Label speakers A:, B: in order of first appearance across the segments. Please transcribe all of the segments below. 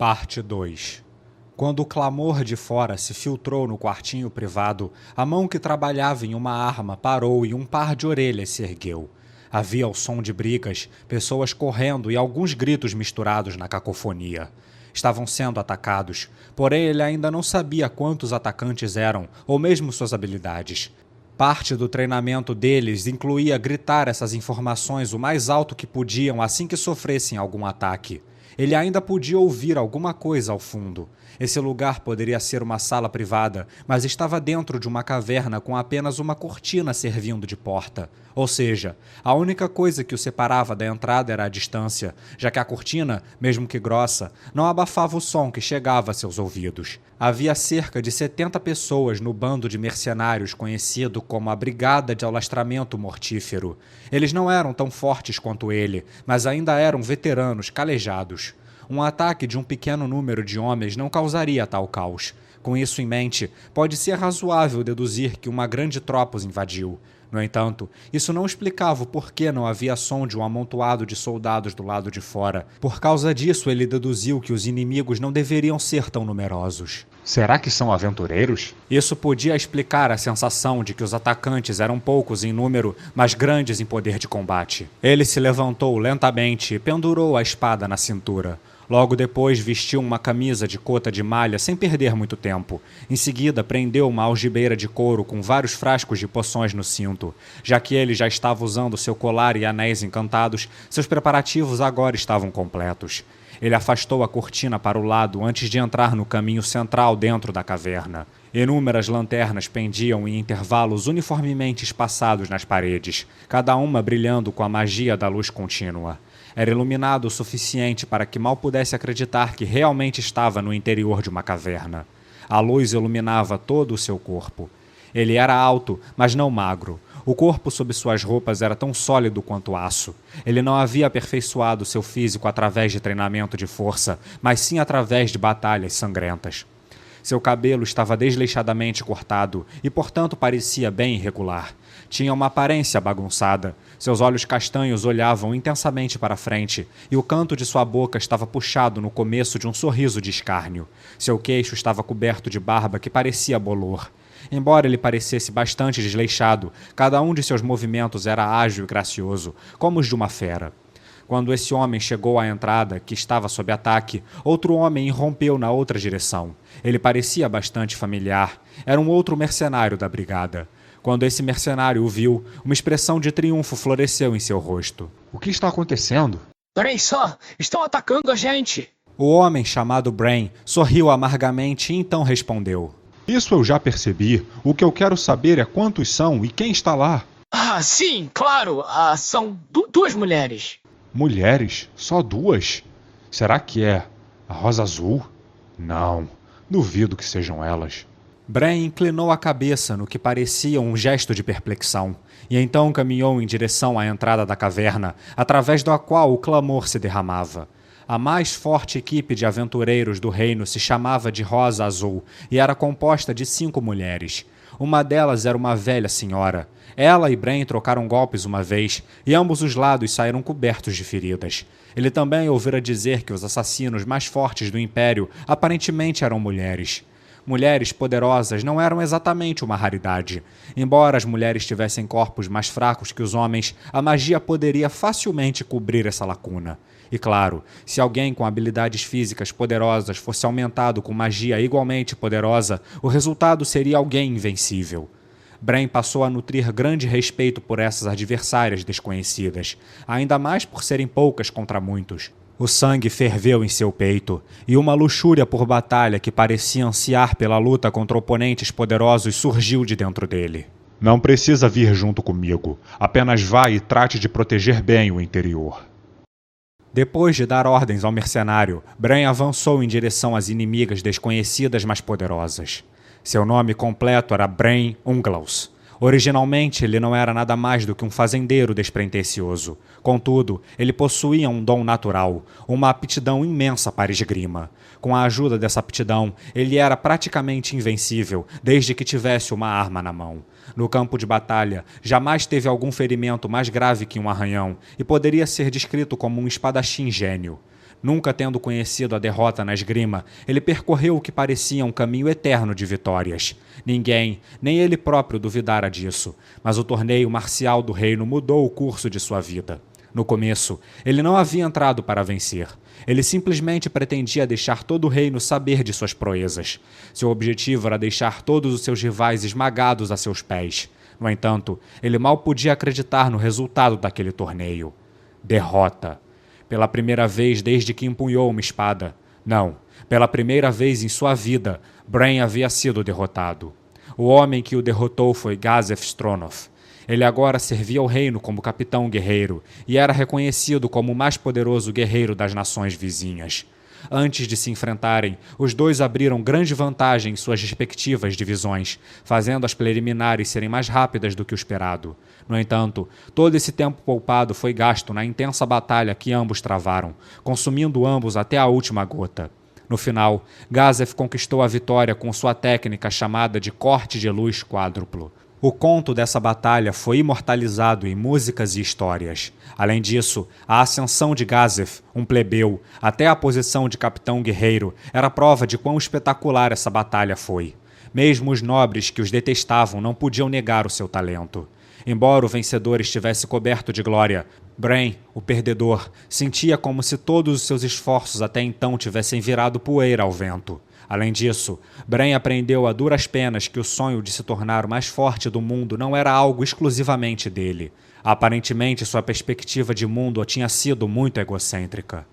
A: Parte 2. Quando o clamor de fora se filtrou no quartinho privado, a mão que trabalhava em uma arma parou e um par de orelhas se ergueu. Havia o som de brigas, pessoas correndo e alguns gritos misturados na cacofonia. Estavam sendo atacados, porém ele ainda não sabia quantos atacantes eram, ou mesmo suas habilidades. Parte do treinamento deles incluía gritar essas informações o mais alto que podiam assim que sofressem algum ataque. Ele ainda podia ouvir alguma coisa ao fundo. Esse lugar poderia ser uma sala privada, mas estava dentro de uma caverna com apenas uma cortina servindo de porta. Ou seja, a única coisa que o separava da entrada era a distância, já que a cortina, mesmo que grossa, não abafava o som que chegava a seus ouvidos. Havia cerca de 70 pessoas no bando de mercenários conhecido como a Brigada de Alastramento Mortífero. Eles não eram tão fortes quanto ele, mas ainda eram veteranos calejados. Um ataque de um pequeno número de homens não causaria tal caos. Com isso em mente, pode ser razoável deduzir que uma grande tropa os invadiu. No entanto, isso não explicava o porquê não havia som de um amontoado de soldados do lado de fora. Por causa disso, ele deduziu que os inimigos não deveriam ser tão numerosos.
B: Será que são aventureiros?
A: Isso podia explicar a sensação de que os atacantes eram poucos em número, mas grandes em poder de combate. Ele se levantou lentamente e pendurou a espada na cintura. Logo depois vestiu uma camisa de cota de malha sem perder muito tempo. Em seguida prendeu uma algibeira de couro com vários frascos de poções no cinto. Já que ele já estava usando seu colar e anéis encantados, seus preparativos agora estavam completos. Ele afastou a cortina para o lado antes de entrar no caminho central dentro da caverna. Inúmeras lanternas pendiam em intervalos uniformemente espaçados nas paredes, cada uma brilhando com a magia da luz contínua. Era iluminado o suficiente para que mal pudesse acreditar que realmente estava no interior de uma caverna. A luz iluminava todo o seu corpo. Ele era alto, mas não magro. O corpo sob suas roupas era tão sólido quanto aço. Ele não havia aperfeiçoado seu físico através de treinamento de força, mas sim através de batalhas sangrentas. Seu cabelo estava desleixadamente cortado e, portanto, parecia bem irregular. Tinha uma aparência bagunçada. Seus olhos castanhos olhavam intensamente para frente e o canto de sua boca estava puxado no começo de um sorriso de escárnio. Seu queixo estava coberto de barba que parecia bolor. Embora ele parecesse bastante desleixado, cada um de seus movimentos era ágil e gracioso, como os de uma fera. Quando esse homem chegou à entrada, que estava sob ataque, outro homem irrompeu na outra direção. Ele parecia bastante familiar. Era um outro mercenário da brigada. Quando esse mercenário o viu, uma expressão de triunfo floresceu em seu rosto.
B: O que está acontecendo?
C: Peraí só, estão atacando a gente!
A: O homem chamado Brain sorriu amargamente e então respondeu.
B: Isso eu já percebi. O que eu quero saber é quantos são e quem está lá.
C: Ah, sim, claro. São duas mulheres.
B: Mulheres? Só duas? Será que é a Rosa Azul? Não, duvido que sejam elas.
A: Brain inclinou a cabeça no que parecia um gesto de perplexão, e então caminhou em direção à entrada da caverna, através da qual o clamor se derramava. A mais forte equipe de aventureiros do reino se chamava de Rosa Azul e era composta de 5 mulheres. Uma delas era uma velha senhora. Ela e Brain trocaram golpes uma vez, e ambos os lados saíram cobertos de feridas. Ele também ouvira dizer que os assassinos mais fortes do Império aparentemente eram mulheres. Mulheres poderosas não eram exatamente uma raridade. Embora as mulheres tivessem corpos mais fracos que os homens, a magia poderia facilmente cobrir essa lacuna. E claro, se alguém com habilidades físicas poderosas fosse aumentado com magia igualmente poderosa, o resultado seria alguém invencível. Brain passou a nutrir grande respeito por essas adversárias desconhecidas, ainda mais por serem poucas contra muitos. O sangue ferveu em seu peito, e uma luxúria por batalha que parecia ansiar pela luta contra oponentes poderosos surgiu de dentro dele.
B: Não precisa vir junto comigo. Apenas vá e trate de proteger bem o interior.
A: Depois de dar ordens ao mercenário, Brain avançou em direção às inimigas desconhecidas mas poderosas. Seu nome completo era Brain Unglaus. Originalmente, ele não era nada mais do que um fazendeiro despretensioso. Contudo, ele possuía um dom natural, uma aptidão imensa para esgrima. Com a ajuda dessa aptidão, ele era praticamente invencível, desde que tivesse uma arma na mão. No campo de batalha, jamais teve algum ferimento mais grave que um arranhão, e poderia ser descrito como um espadachim gênio. Nunca tendo conhecido a derrota na esgrima, ele percorreu o que parecia um caminho eterno de vitórias. Ninguém, nem ele próprio, duvidara disso, mas o torneio marcial do reino mudou o curso de sua vida. No começo, ele não havia entrado para vencer. Ele simplesmente pretendia deixar todo o reino saber de suas proezas. Seu objetivo era deixar todos os seus rivais esmagados a seus pés. No entanto, ele mal podia acreditar no resultado daquele torneio. Derrota. Pela primeira vez desde que empunhou uma espada. Não, pela primeira vez em sua vida, Bran havia sido derrotado. O homem que o derrotou foi Gazef Stronov. Ele agora servia ao reino como capitão guerreiro e era reconhecido como o mais poderoso guerreiro das nações vizinhas. Antes de se enfrentarem, os dois abriram grande vantagem em suas respectivas divisões, fazendo as preliminares serem mais rápidas do que o esperado. No entanto, todo esse tempo poupado foi gasto na intensa batalha que ambos travaram, consumindo ambos até a última gota. No final, Gazef conquistou a vitória com sua técnica chamada de corte de luz quádruplo. O conto dessa batalha foi imortalizado em músicas e histórias. Além disso, a ascensão de Gazef, um plebeu, até a posição de capitão guerreiro, era prova de quão espetacular essa batalha foi. Mesmo os nobres que os detestavam não podiam negar o seu talento. Embora o vencedor estivesse coberto de glória, Bran, o perdedor, sentia como se todos os seus esforços até então tivessem virado poeira ao vento. Além disso, Bran aprendeu a duras penas que o sonho de se tornar o mais forte do mundo não era algo exclusivamente dele. Aparentemente, sua perspectiva de mundo tinha sido muito egocêntrica.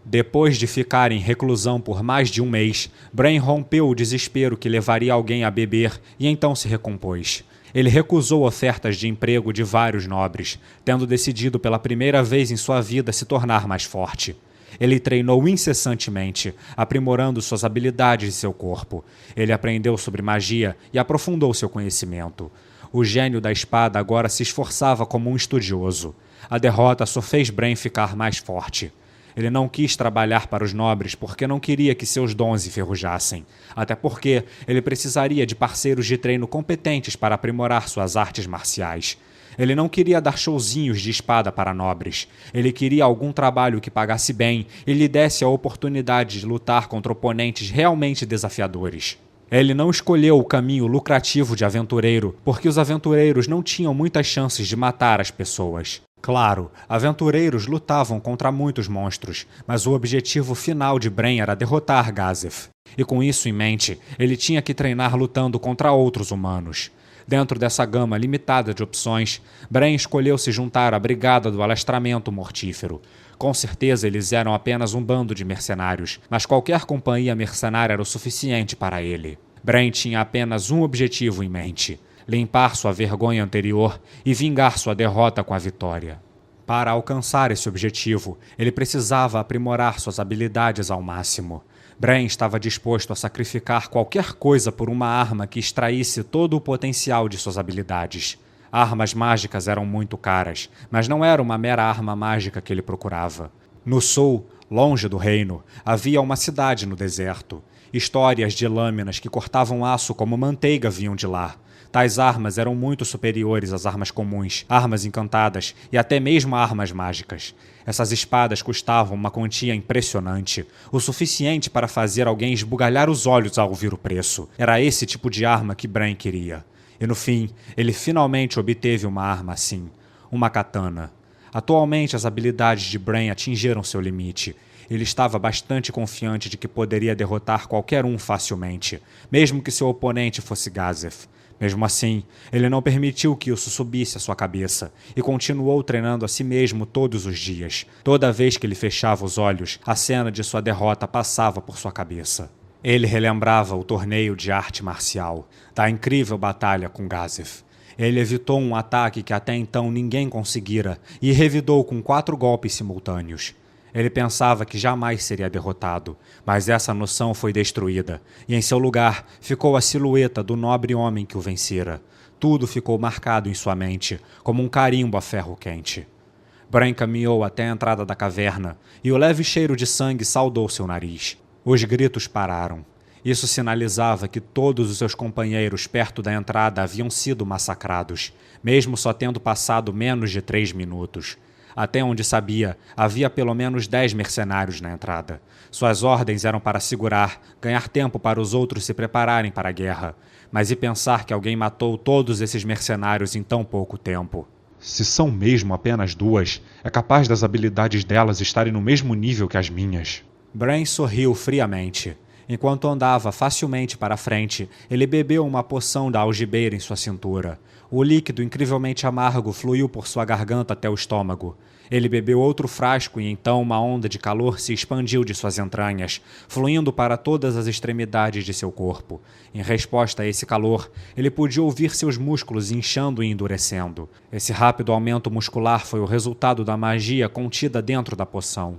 A: Depois de ficar em reclusão por mais de um mês, Bran rompeu o desespero que levaria alguém a beber e então se recompôs. Ele recusou ofertas de emprego de vários nobres, tendo decidido pela primeira vez em sua vida se tornar mais forte. Ele treinou incessantemente, aprimorando suas habilidades e seu corpo. Ele aprendeu sobre magia e aprofundou seu conhecimento. O gênio da espada agora se esforçava como um estudioso. A derrota só fez Bran ficar mais forte. Ele não quis trabalhar para os nobres porque não queria que seus dons enferrujassem. Até porque ele precisaria de parceiros de treino competentes para aprimorar suas artes marciais. Ele não queria dar showzinhos de espada para nobres. Ele queria algum trabalho que pagasse bem e lhe desse a oportunidade de lutar contra oponentes realmente desafiadores. Ele não escolheu o caminho lucrativo de aventureiro porque os aventureiros não tinham muitas chances de matar as pessoas. Claro, aventureiros lutavam contra muitos monstros, mas o objetivo final de Bran era derrotar Gazef. E com isso em mente, ele tinha que treinar lutando contra outros humanos. Dentro dessa gama limitada de opções, Bran escolheu se juntar à Brigada do Alastramento Mortífero. Com certeza eles eram apenas um bando de mercenários, mas qualquer companhia mercenária era o suficiente para ele. Bran tinha apenas um objetivo em mente: limpar sua vergonha anterior e vingar sua derrota com a vitória. Para alcançar esse objetivo, ele precisava aprimorar suas habilidades ao máximo. Bran estava disposto a sacrificar qualquer coisa por uma arma que extraísse todo o potencial de suas habilidades. Armas mágicas eram muito caras, mas não era uma mera arma mágica que ele procurava. No sul, longe do reino, havia uma cidade no deserto. Histórias de lâminas que cortavam aço como manteiga vinham de lá. Tais armas eram muito superiores às armas comuns, armas encantadas e até mesmo armas mágicas. Essas espadas custavam uma quantia impressionante, o suficiente para fazer alguém esbugalhar os olhos ao ouvir o preço. Era esse tipo de arma que Bran queria. E no fim, ele finalmente obteve uma arma assim, uma katana. Atualmente, as habilidades de Bran atingiram seu limite. Ele estava bastante confiante de que poderia derrotar qualquer um facilmente, mesmo que seu oponente fosse Gazef. Mesmo assim, ele não permitiu que isso subisse à sua cabeça e continuou treinando a si mesmo todos os dias. Toda vez que ele fechava os olhos, a cena de sua derrota passava por sua cabeça. Ele relembrava o torneio de arte marcial, da incrível batalha com Gazef. Ele evitou um ataque que até então ninguém conseguira e revidou com 4 golpes simultâneos. Ele pensava que jamais seria derrotado, mas essa noção foi destruída, e em seu lugar ficou a silhueta do nobre homem que o vencera. Tudo ficou marcado em sua mente, como um carimbo a ferro quente. Bran caminhou até a entrada da caverna, e o leve cheiro de sangue saudou seu nariz. Os gritos pararam. Isso sinalizava que todos os seus companheiros perto da entrada haviam sido massacrados, mesmo só tendo passado menos de 3 minutos. Até onde sabia, havia pelo menos 10 mercenários na entrada. Suas ordens eram para segurar, ganhar tempo para os outros se prepararem para a guerra. Mas e pensar que alguém matou todos esses mercenários em tão pouco tempo?
B: Se são mesmo apenas 2, é capaz das habilidades delas estarem no mesmo nível que as minhas.
A: Bran sorriu friamente. Enquanto andava facilmente para a frente, ele bebeu uma poção da algibeira em sua cintura. O líquido incrivelmente amargo fluiu por sua garganta até o estômago. Ele bebeu outro frasco e então uma onda de calor se expandiu de suas entranhas, fluindo para todas as extremidades de seu corpo. Em resposta a esse calor, ele podia ouvir seus músculos inchando e endurecendo. Esse rápido aumento muscular foi o resultado da magia contida dentro da poção.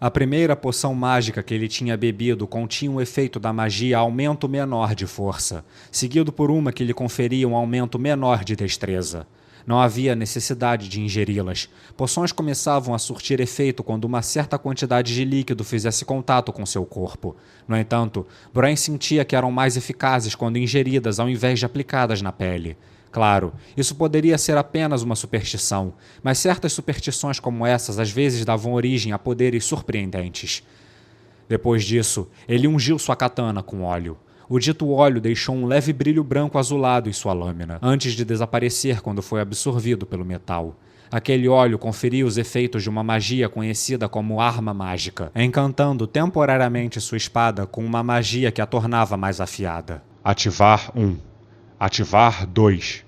A: A primeira poção mágica que ele tinha bebido continha um efeito da magia aumento menor de força, seguido por uma que lhe conferia um aumento menor de destreza. Não havia necessidade de ingeri-las. Poções começavam a surtir efeito quando uma certa quantidade de líquido fizesse contato com seu corpo. No entanto, Bran sentia que eram mais eficazes quando ingeridas ao invés de aplicadas na pele. Claro, isso poderia ser apenas uma superstição, mas certas superstições como essas às vezes davam origem a poderes surpreendentes. Depois disso, ele ungiu sua katana com óleo. O dito óleo deixou um leve brilho branco azulado em sua lâmina, antes de desaparecer quando foi absorvido pelo metal. Aquele óleo conferia os efeitos de uma magia conhecida como arma mágica, encantando temporariamente sua espada com uma magia que a tornava mais afiada.
B: Ativar 1. Ativar 2.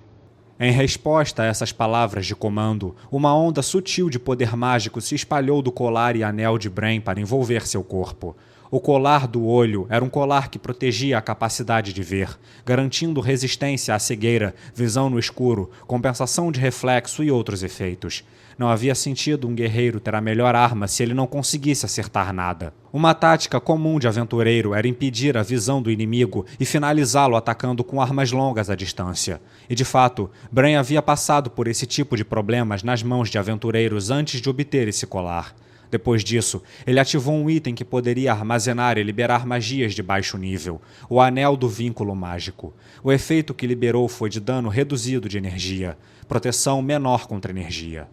A: Em resposta a essas palavras de comando, uma onda sutil de poder mágico se espalhou do colar e anel de Bran para envolver seu corpo. O colar do olho era um colar que protegia a capacidade de ver, garantindo resistência à cegueira, visão no escuro, compensação de reflexo e outros efeitos. Não havia sentido um guerreiro ter a melhor arma se ele não conseguisse acertar nada. Uma tática comum de aventureiro era impedir a visão do inimigo e finalizá-lo atacando com armas longas à distância. E de fato, Bran havia passado por esse tipo de problemas nas mãos de aventureiros antes de obter esse colar. Depois disso, ele ativou um item que poderia armazenar e liberar magias de baixo nível, o Anel do Vínculo Mágico. O efeito que liberou foi de dano reduzido de energia, proteção menor contra energia.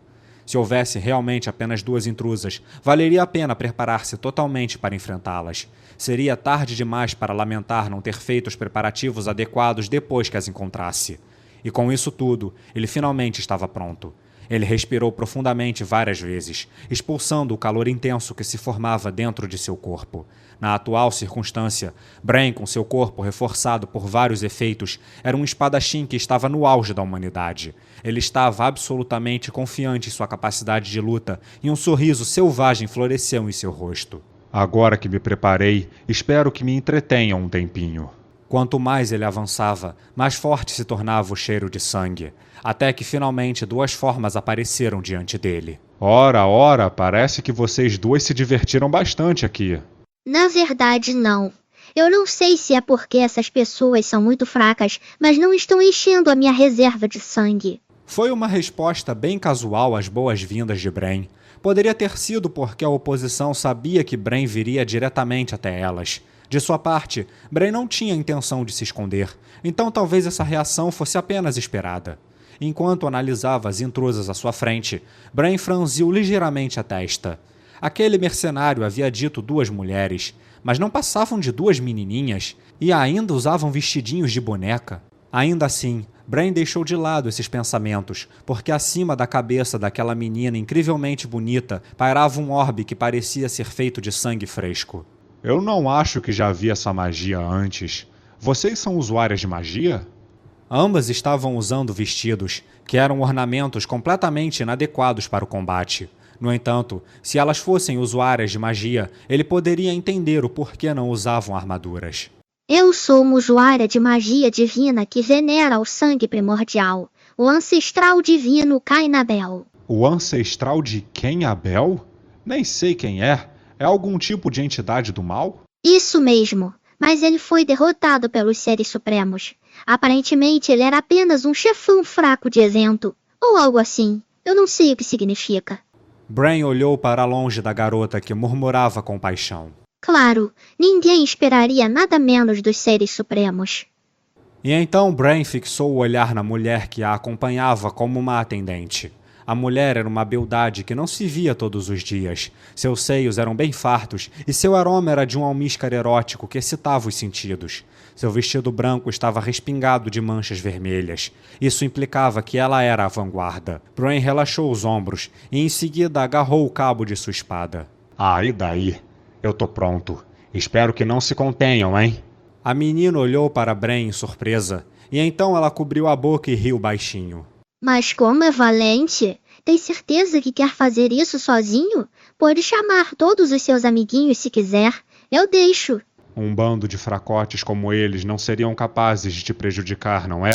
A: Se houvesse realmente apenas 2 intrusas, valeria a pena preparar-se totalmente para enfrentá-las. Seria tarde demais para lamentar não ter feito os preparativos adequados depois que as encontrasse. E com isso tudo, ele finalmente estava pronto. Ele respirou profundamente várias vezes, expulsando o calor intenso que se formava dentro de seu corpo. Na atual circunstância, Bran, com seu corpo reforçado por vários efeitos, era um espadachim que estava no auge da humanidade. Ele estava absolutamente confiante em sua capacidade de luta e um sorriso selvagem floresceu em seu rosto.
B: Agora que me preparei, espero que me entretenham um tempinho.
A: Quanto mais ele avançava, mais forte se tornava o cheiro de sangue, até que finalmente 2 formas apareceram diante dele.
B: Ora, parece que vocês 2 se divertiram bastante aqui.
D: Na verdade, não. Eu não sei se é porque essas pessoas são muito fracas, mas não estão enchendo a minha reserva de sangue.
A: Foi uma resposta bem casual às boas-vindas de Bran. Poderia ter sido porque a oposição sabia que Bran viria diretamente até elas. De sua parte, Bran não tinha intenção de se esconder, então talvez essa reação fosse apenas esperada. Enquanto analisava as intrusas à sua frente, Bran franziu ligeiramente a testa. Aquele mercenário havia dito 2 mulheres, mas não passavam de 2 menininhas e ainda usavam vestidinhos de boneca. Ainda assim, Bran deixou de lado esses pensamentos, porque acima da cabeça daquela menina incrivelmente bonita pairava um orbe que parecia ser feito de sangue fresco.
B: Eu não acho que já vi essa magia antes. Vocês são usuárias de magia?
A: Ambas estavam usando vestidos, que eram ornamentos completamente inadequados para o combate. No entanto, se elas fossem usuárias de magia, ele poderia entender o porquê não usavam armaduras.
D: Eu sou uma usuária de magia divina que venera o sangue primordial, o ancestral divino Cainabel.
B: O ancestral de quem, Abel? Nem sei quem é. É algum tipo de entidade do mal?
D: Isso mesmo, mas ele foi derrotado pelos seres supremos. Aparentemente ele era apenas um chefão fraco de evento, ou algo assim. Eu não sei o que significa.
A: Bran olhou para longe da garota que murmurava com paixão.
D: Claro, ninguém esperaria nada menos dos seres supremos.
A: E então Bran fixou o olhar na mulher que a acompanhava como uma atendente. A mulher era uma beldade que não se via todos os dias. Seus seios eram bem fartos e seu aroma era de um almíscar erótico que excitava os sentidos. Seu vestido branco estava respingado de manchas vermelhas. Isso implicava que ela era a vanguarda. Brain relaxou os ombros e em seguida agarrou o cabo de sua espada.
B: Ah, e daí? Eu tô pronto. Espero que não se contenham, hein?
A: A menina olhou para Brain em surpresa e então ela cobriu a boca e riu baixinho.
D: Mas como é valente? Tem certeza que quer fazer isso sozinho? Pode chamar todos os seus amiguinhos se quiser. Eu deixo.
B: Um bando de fracotes como eles não seriam capazes de te prejudicar, não é?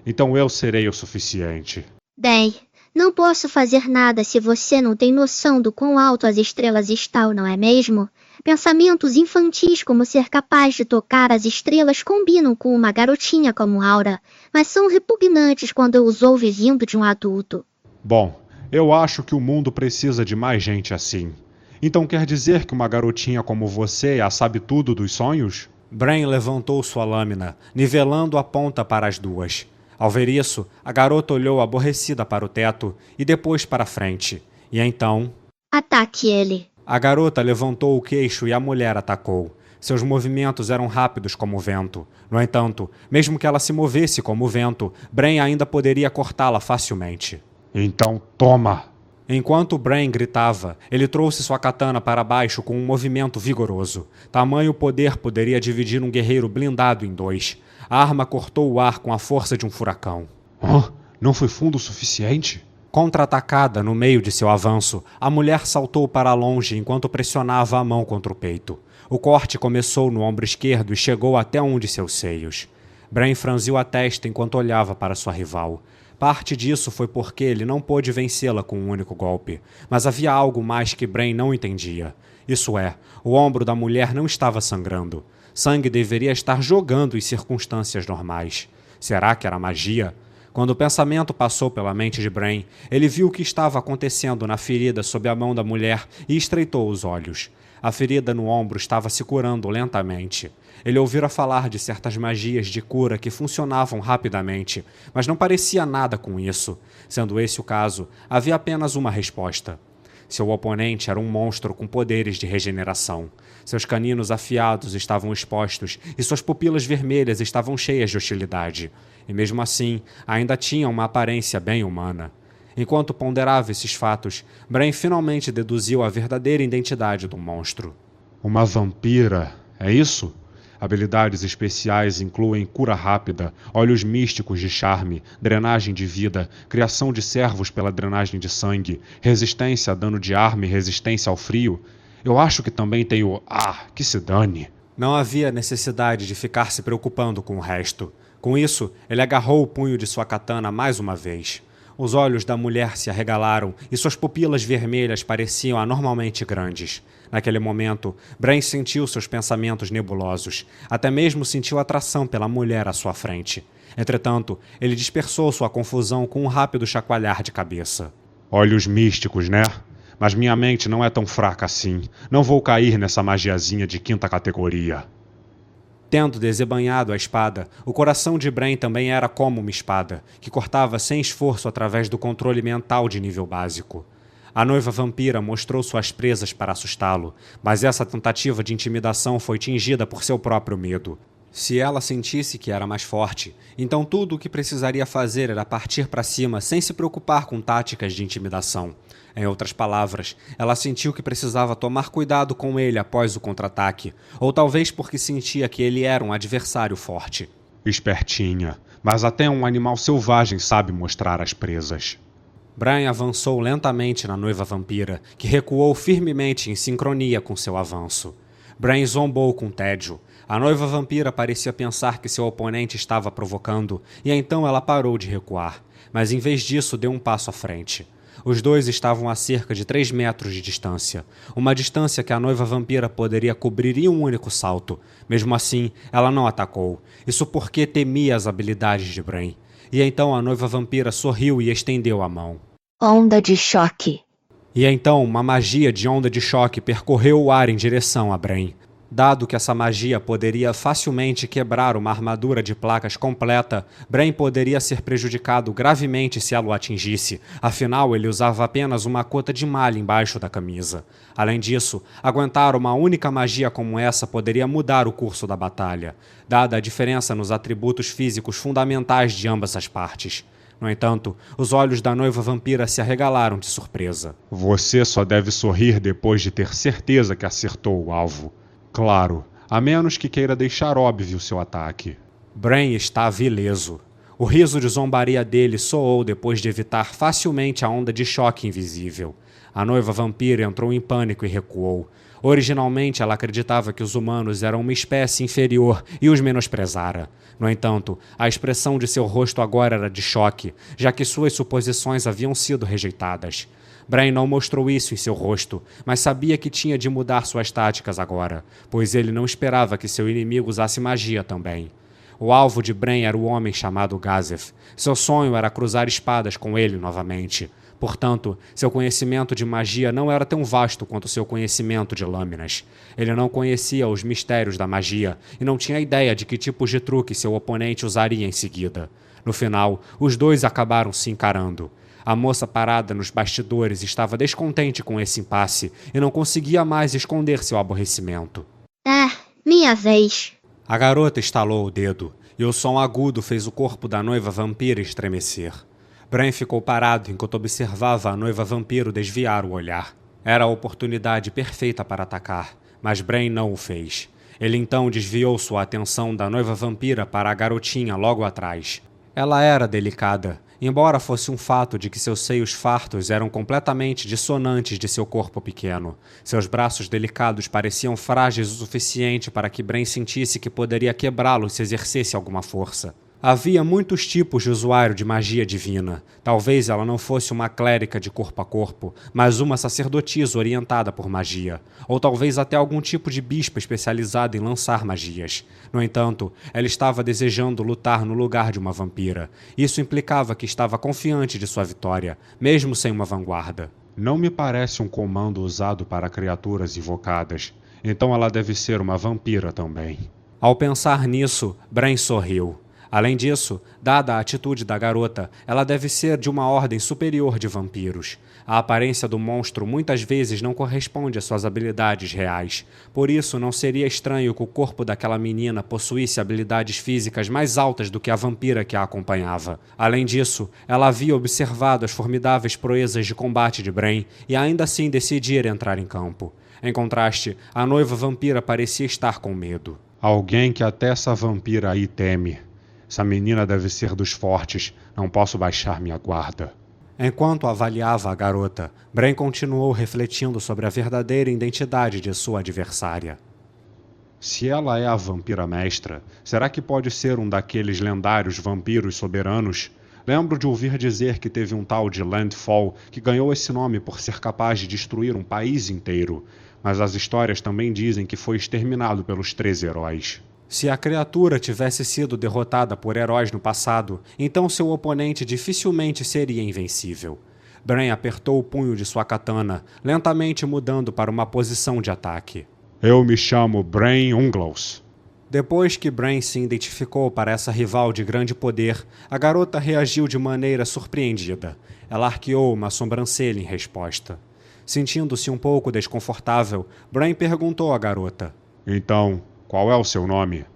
B: Então eu serei o suficiente.
D: Bem, não posso fazer nada se você não tem noção do quão alto as estrelas estão, não é mesmo? Pensamentos infantis como ser capaz de tocar as estrelas combinam com uma garotinha como Aura, mas são repugnantes quando os ouve vindo de um adulto.
B: Bom, eu acho que o mundo precisa de mais gente assim. Então quer dizer que uma garotinha como você a sabe tudo dos sonhos?
A: Brain levantou sua lâmina, nivelando a ponta para as duas. Ao ver isso, a garota olhou aborrecida para o teto e depois para a frente. E então...
D: Ataque ele.
A: A garota levantou o queixo e a mulher atacou. Seus movimentos eram rápidos como o vento. No entanto, mesmo que ela se movesse como o vento, Brain ainda poderia cortá-la facilmente.
B: Então toma!
A: Enquanto Brain gritava, ele trouxe sua katana para baixo com um movimento vigoroso. Tamanho poder poderia dividir um guerreiro blindado em dois. A arma cortou o ar com a força de um furacão.
B: Não foi fundo o suficiente?
A: Contra-atacada no meio de seu avanço, a mulher saltou para longe enquanto pressionava a mão contra o peito. O corte começou no ombro esquerdo e chegou até um de seus seios. Brain franziu a testa enquanto olhava para sua rival. Parte disso foi porque ele não pôde vencê-la com um único golpe. Mas havia algo mais que Brain não entendia. Isso é, o ombro da mulher não estava sangrando. Sangue deveria estar jogando em circunstâncias normais. Será que era magia? Quando o pensamento passou pela mente de Brain, ele viu o que estava acontecendo na ferida sob a mão da mulher e estreitou os olhos. A ferida no ombro estava se curando lentamente. Ele ouvira falar de certas magias de cura que funcionavam rapidamente, mas não parecia nada com isso. Sendo esse o caso, havia apenas uma resposta. Seu oponente era um monstro com poderes de regeneração. Seus caninos afiados estavam expostos e suas pupilas vermelhas estavam cheias de hostilidade. E mesmo assim, ainda tinha uma aparência bem humana. Enquanto ponderava esses fatos, Brain finalmente deduziu a verdadeira identidade do monstro.
B: Uma vampira, é isso? Habilidades especiais incluem cura rápida, olhos místicos de charme, drenagem de vida, criação de servos pela drenagem de sangue, resistência a dano de arma e resistência ao frio. Eu acho que também tem o... que se dane.
A: Não havia necessidade de ficar se preocupando com o resto. Com isso, ele agarrou o punho de sua katana mais uma vez. Os olhos da mulher se arregalaram e suas pupilas vermelhas pareciam anormalmente grandes. Naquele momento, Brain sentiu seus pensamentos nebulosos. Até mesmo sentiu atração pela mulher à sua frente. Entretanto, ele dispersou sua confusão com um rápido chacoalhar de cabeça.
B: Olhos místicos, né? Mas minha mente não é tão fraca assim. Não vou cair nessa magiazinha de 5ª categoria.
A: Tendo desembainhado a espada, o coração de Brain também era como uma espada, que cortava sem esforço através do controle mental de nível básico. A noiva vampira mostrou suas presas para assustá-lo, mas essa tentativa de intimidação foi tingida por seu próprio medo. Se ela sentisse que era mais forte, então tudo o que precisaria fazer era partir para cima sem se preocupar com táticas de intimidação. Em outras palavras, ela sentiu que precisava tomar cuidado com ele após o contra-ataque, ou talvez porque sentia que ele era um adversário forte.
B: Espertinha, mas até um animal selvagem sabe mostrar as presas.
A: Brain avançou lentamente na noiva vampira, que recuou firmemente em sincronia com seu avanço. Brain zombou com tédio. A noiva vampira parecia pensar que seu oponente estava provocando, e então ela parou de recuar, mas em vez disso deu um passo à frente. Os dois estavam a cerca de 3 metros de distância, uma distância que a noiva vampira poderia cobrir em um único salto. Mesmo assim, ela não atacou, isso porque temia as habilidades de Brain. E então a noiva vampira sorriu e estendeu a mão.
E: Onda de choque.
A: E então uma magia de onda de choque percorreu o ar em direção a Brain. Dado que essa magia poderia facilmente quebrar uma armadura de placas completa, Brain poderia ser prejudicado gravemente se ela o atingisse, afinal ele usava apenas uma cota de malha embaixo da camisa. Além disso, aguentar uma única magia como essa poderia mudar o curso da batalha, dada a diferença nos atributos físicos fundamentais de ambas as partes. No entanto, os olhos da noiva vampira se arregalaram de surpresa.
B: Você só deve sorrir depois de ter certeza que acertou o alvo. Claro, a menos que queira deixar óbvio seu ataque.
A: Brain estava ileso. O riso de zombaria dele soou depois de evitar facilmente a onda de choque invisível. A noiva vampira entrou em pânico e recuou. Originalmente, ela acreditava que os humanos eram uma espécie inferior e os menosprezara. No entanto, a expressão de seu rosto agora era de choque, já que suas suposições haviam sido rejeitadas. Brain não mostrou isso em seu rosto, mas sabia que tinha de mudar suas táticas agora, pois ele não esperava que seu inimigo usasse magia também. O alvo de Brain era o homem chamado Gazef. Seu sonho era cruzar espadas com ele novamente. Portanto, seu conhecimento de magia não era tão vasto quanto seu conhecimento de lâminas. Ele não conhecia os mistérios da magia e não tinha ideia de que tipos de truque seu oponente usaria em seguida. No final, os dois acabaram se encarando. A moça parada nos bastidores estava descontente com esse impasse e não conseguia mais esconder seu aborrecimento.
D: Minha vez.
A: A garota estalou o dedo e o som agudo fez o corpo da noiva vampira estremecer. Brain ficou parado enquanto observava a noiva vampiro desviar o olhar. Era a oportunidade perfeita para atacar, mas Brain não o fez. Ele então desviou sua atenção da noiva vampira para a garotinha logo atrás. Ela era delicada, embora fosse um fato de que seus seios fartos eram completamente dissonantes de seu corpo pequeno. Seus braços delicados pareciam frágeis o suficiente para que Brain sentisse que poderia quebrá-los se exercesse alguma força. Havia muitos tipos de usuário de magia divina. Talvez ela não fosse uma clérica de corpo a corpo, mas uma sacerdotisa orientada por magia. Ou talvez até algum tipo de bispa especializada em lançar magias. No entanto, ela estava desejando lutar no lugar de uma vampira. Isso implicava que estava confiante de sua vitória, mesmo sem uma vanguarda.
B: Não me parece um comando usado para criaturas invocadas. Então ela deve ser uma vampira também.
A: Ao pensar nisso, Brain sorriu. Além disso, dada a atitude da garota, ela deve ser de uma ordem superior de vampiros. A aparência do monstro muitas vezes não corresponde às suas habilidades reais. Por isso, não seria estranho que o corpo daquela menina possuísse habilidades físicas mais altas do que a vampira que a acompanhava. Além disso, ela havia observado as formidáveis proezas de combate de Brain e ainda assim decidir entrar em campo. Em contraste, a noiva vampira parecia estar com medo.
B: Alguém que até essa vampira aí teme. Essa menina deve ser dos fortes. Não posso baixar minha guarda.
A: Enquanto avaliava a garota, Brain continuou refletindo sobre a verdadeira identidade de sua adversária.
B: Se ela é a vampira mestra, será que pode ser um daqueles lendários vampiros soberanos? Lembro de ouvir dizer que teve um tal de Landfall que ganhou esse nome por ser capaz de destruir um país inteiro. Mas as histórias também dizem que foi exterminado pelos 13 heróis.
A: Se a criatura tivesse sido derrotada por heróis no passado, então seu oponente dificilmente seria invencível. Brain apertou o punho de sua katana, lentamente mudando para uma posição de ataque.
B: Eu me chamo Brain Unglaus.
A: Depois que Brain se identificou para essa rival de grande poder, a garota reagiu de maneira surpreendida. Ela arqueou uma sobrancelha em resposta. Sentindo-se um pouco desconfortável, Brain perguntou à garota.
B: Então, qual é o seu nome?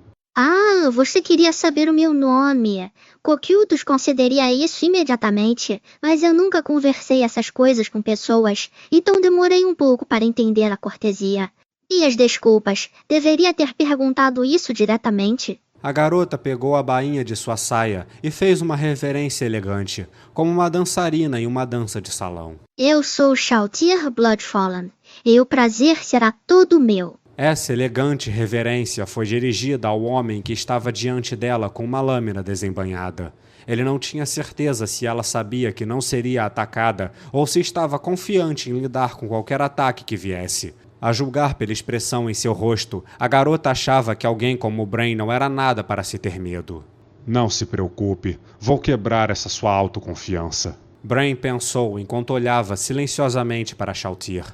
D: Você queria saber o meu nome. Coquildos concederia isso imediatamente, mas eu nunca conversei essas coisas com pessoas, então demorei um pouco para entender a cortesia. E as desculpas, deveria ter perguntado isso diretamente.
A: A garota pegou a bainha de sua saia e fez uma reverência elegante, como uma dançarina em uma dança de salão.
D: Eu sou Shaotir Bloodfallen, e o prazer será todo meu.
A: Essa elegante reverência foi dirigida ao homem que estava diante dela com uma lâmina desembainhada. Ele não tinha certeza se ela sabia que não seria atacada ou se estava confiante em lidar com qualquer ataque que viesse. A julgar pela expressão em seu rosto, a garota achava que alguém como Brain não era nada para se ter medo.
B: Não se preocupe, vou quebrar essa sua autoconfiança.
A: Brain pensou enquanto olhava silenciosamente para Shaotir.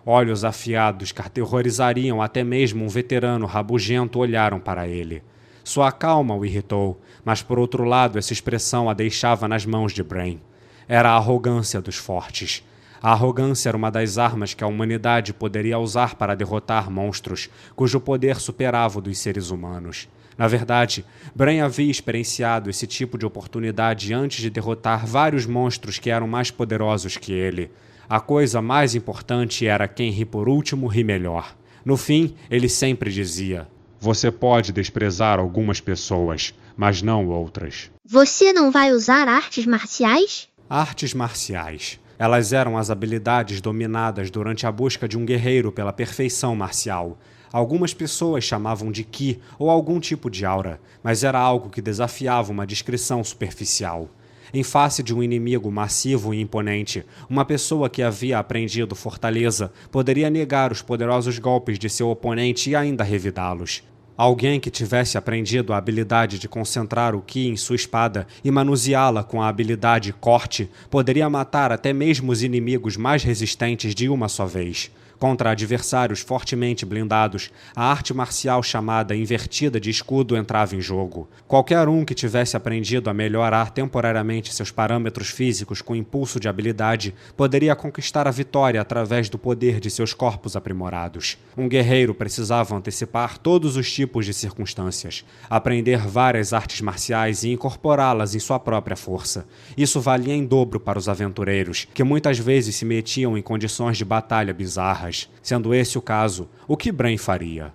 A: Olhos afiados que aterrorizariam até mesmo um veterano rabugento olharam para ele. Sua calma o irritou, mas por outro lado essa expressão a deixava nas mãos de Brain. Era a arrogância dos fortes. A arrogância era uma das armas que a humanidade poderia usar para derrotar monstros, cujo poder superava o dos seres humanos. Na verdade, Brain havia experienciado esse tipo de oportunidade antes de derrotar vários monstros que eram mais poderosos que ele. A coisa mais importante era quem ri por último ri melhor. No fim, ele sempre dizia:
B: Você pode desprezar algumas pessoas, mas não outras.
D: Você não vai usar artes marciais?
A: Artes marciais. Elas eram as habilidades dominadas durante a busca de um guerreiro pela perfeição marcial. Algumas pessoas chamavam de Ki ou algum tipo de aura, mas era algo que desafiava uma descrição superficial. Em face de um inimigo massivo e imponente, uma pessoa que havia aprendido fortaleza poderia negar os poderosos golpes de seu oponente e ainda revidá-los. Alguém que tivesse aprendido a habilidade de concentrar o Ki em sua espada e manuseá-la com a habilidade corte poderia matar até mesmo os inimigos mais resistentes de uma só vez. Contra adversários fortemente blindados, a arte marcial chamada invertida de escudo entrava em jogo. Qualquer um que tivesse aprendido a melhorar temporariamente seus parâmetros físicos com impulso de habilidade poderia conquistar a vitória através do poder de seus corpos aprimorados. Um guerreiro precisava antecipar todos os tipos de circunstâncias, aprender várias artes marciais e incorporá-las em sua própria força. Isso valia em dobro para os aventureiros, que muitas vezes se metiam em condições de batalha bizarras. Sendo esse o caso, o que Brain faria?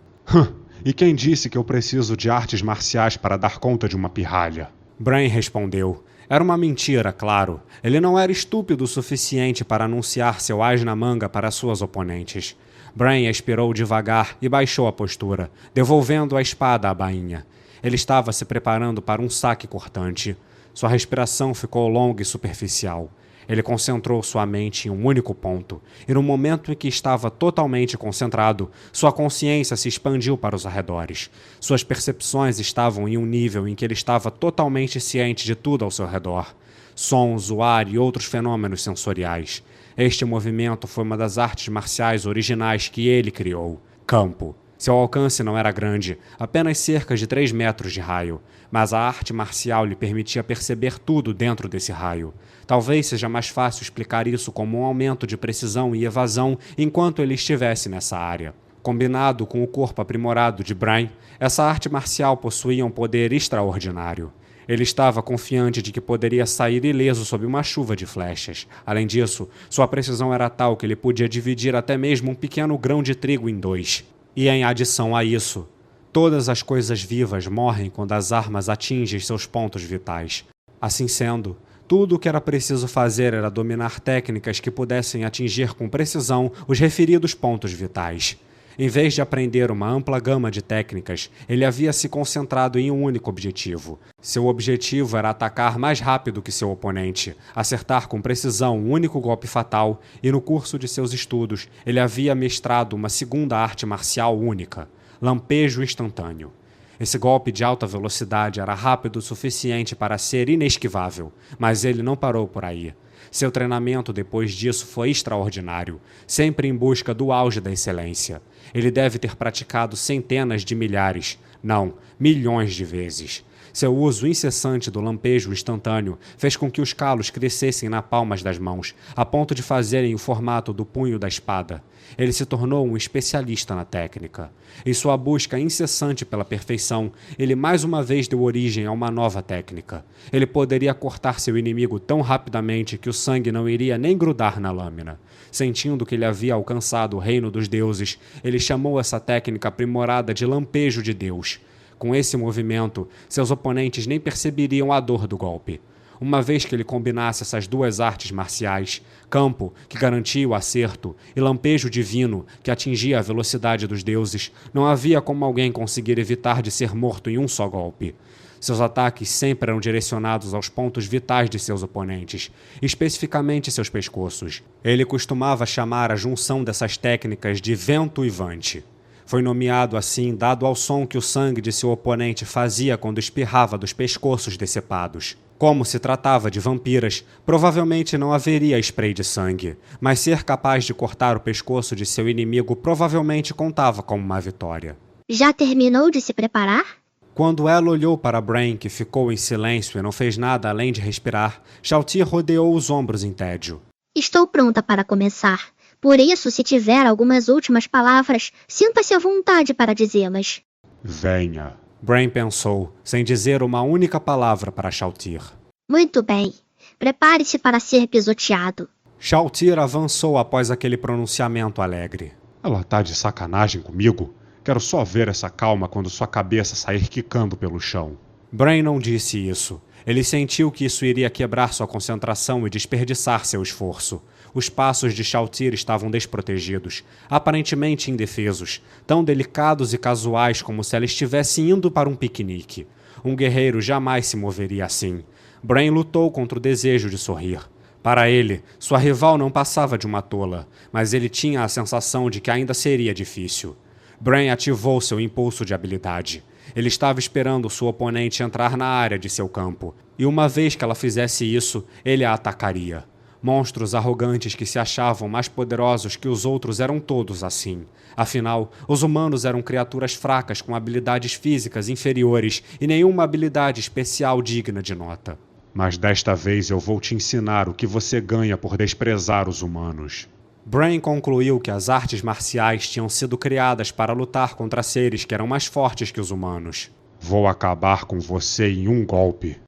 B: E quem disse que eu preciso de artes marciais para dar conta de uma pirralha?
A: Brain respondeu. Era uma mentira, claro. Ele não era estúpido o suficiente para anunciar seu as na manga para suas oponentes. Brain expirou devagar e baixou a postura, devolvendo a espada à bainha. Ele estava se preparando para um saque cortante. Sua respiração ficou longa e superficial. Ele concentrou sua mente em um único ponto, e no momento em que estava totalmente concentrado, sua consciência se expandiu para os arredores. Suas percepções estavam em um nível em que ele estava totalmente ciente de tudo ao seu redor. Sons, o ar e outros fenômenos sensoriais. Este movimento foi uma das artes marciais originais que ele criou. Campo. Seu alcance não era grande, apenas cerca de 3 metros de raio, mas a arte marcial lhe permitia perceber tudo dentro desse raio. Talvez seja mais fácil explicar isso como um aumento de precisão e evasão enquanto ele estivesse nessa área. Combinado com o corpo aprimorado de Brain, essa arte marcial possuía um poder extraordinário. Ele estava confiante de que poderia sair ileso sob uma chuva de flechas. Além disso, sua precisão era tal que ele podia dividir até mesmo um pequeno grão de trigo em 2. E em adição a isso, todas as coisas vivas morrem quando as armas atingem seus pontos vitais. Assim sendo, tudo o que era preciso fazer era dominar técnicas que pudessem atingir com precisão os referidos pontos vitais. Em vez de aprender uma ampla gama de técnicas, ele havia se concentrado em um único objetivo. Seu objetivo era atacar mais rápido que seu oponente, acertar com precisão um único golpe fatal, e no curso de seus estudos, ele havia mestrado uma segunda arte marcial única, lampejo instantâneo. Esse golpe de alta velocidade era rápido o suficiente para ser inesquivável, mas ele não parou por aí. Seu treinamento depois disso foi extraordinário, sempre em busca do auge da excelência. Ele deve ter praticado centenas de milhares, não, milhões de vezes. Seu uso incessante do lampejo instantâneo fez com que os calos crescessem nas palmas das mãos, a ponto de fazerem o formato do punho da espada. Ele se tornou um especialista na técnica. Em sua busca incessante pela perfeição, ele mais uma vez deu origem a uma nova técnica. Ele poderia cortar seu inimigo tão rapidamente que o sangue não iria nem grudar na lâmina. Sentindo que ele havia alcançado o reino dos deuses, ele chamou essa técnica aprimorada de lampejo de Deus. Com esse movimento, seus oponentes nem perceberiam a dor do golpe. Uma vez que ele combinasse essas duas artes marciais, campo, que garantia o acerto, e lampejo divino, que atingia a velocidade dos deuses, não havia como alguém conseguir evitar de ser morto em um só golpe. Seus ataques sempre eram direcionados aos pontos vitais de seus oponentes, especificamente seus pescoços. Ele costumava chamar a junção dessas técnicas de vento e vante. Foi nomeado assim dado ao som que o sangue de seu oponente fazia quando espirrava dos pescoços decepados. Como se tratava de vampiras, provavelmente não haveria spray de sangue, mas ser capaz de cortar o pescoço de seu inimigo provavelmente contava como uma vitória.
D: Já terminou de se preparar?
A: Quando ela olhou para Brain, que ficou em silêncio e não fez nada além de respirar, Shalltear rodeou os ombros em tédio.
D: Estou pronta para começar. Por isso, se tiver algumas últimas palavras, sinta-se à vontade para dizê-las.
B: Venha.
A: Brain pensou, sem dizer uma única palavra para Shalltear.
D: Muito bem. Prepare-se para ser pisoteado.
A: Shalltear avançou após aquele pronunciamento alegre.
B: Ela tá de sacanagem comigo? Quero só ver essa calma quando sua cabeça sair quicando pelo chão.
A: Brain não disse isso. Ele sentiu que isso iria quebrar sua concentração e desperdiçar seu esforço. Os passos de Shalltear estavam desprotegidos, aparentemente indefesos, tão delicados e casuais como se ela estivesse indo para um piquenique. Um guerreiro jamais se moveria assim. Brain lutou contra o desejo de sorrir. Para ele, sua rival não passava de uma tola, mas ele tinha a sensação de que ainda seria difícil. Brain ativou seu impulso de habilidade. Ele estava esperando sua oponente entrar na área de seu campo, e uma vez que ela fizesse isso, ele a atacaria. Monstros arrogantes que se achavam mais poderosos que os outros eram todos assim. Afinal, os humanos eram criaturas fracas com habilidades físicas inferiores e nenhuma habilidade especial digna de nota.
B: Mas desta vez eu vou te ensinar o que você ganha por desprezar os humanos.
A: Brain concluiu que as artes marciais tinham sido criadas para lutar contra seres que eram mais fortes que os humanos.
B: Vou acabar com você em um golpe.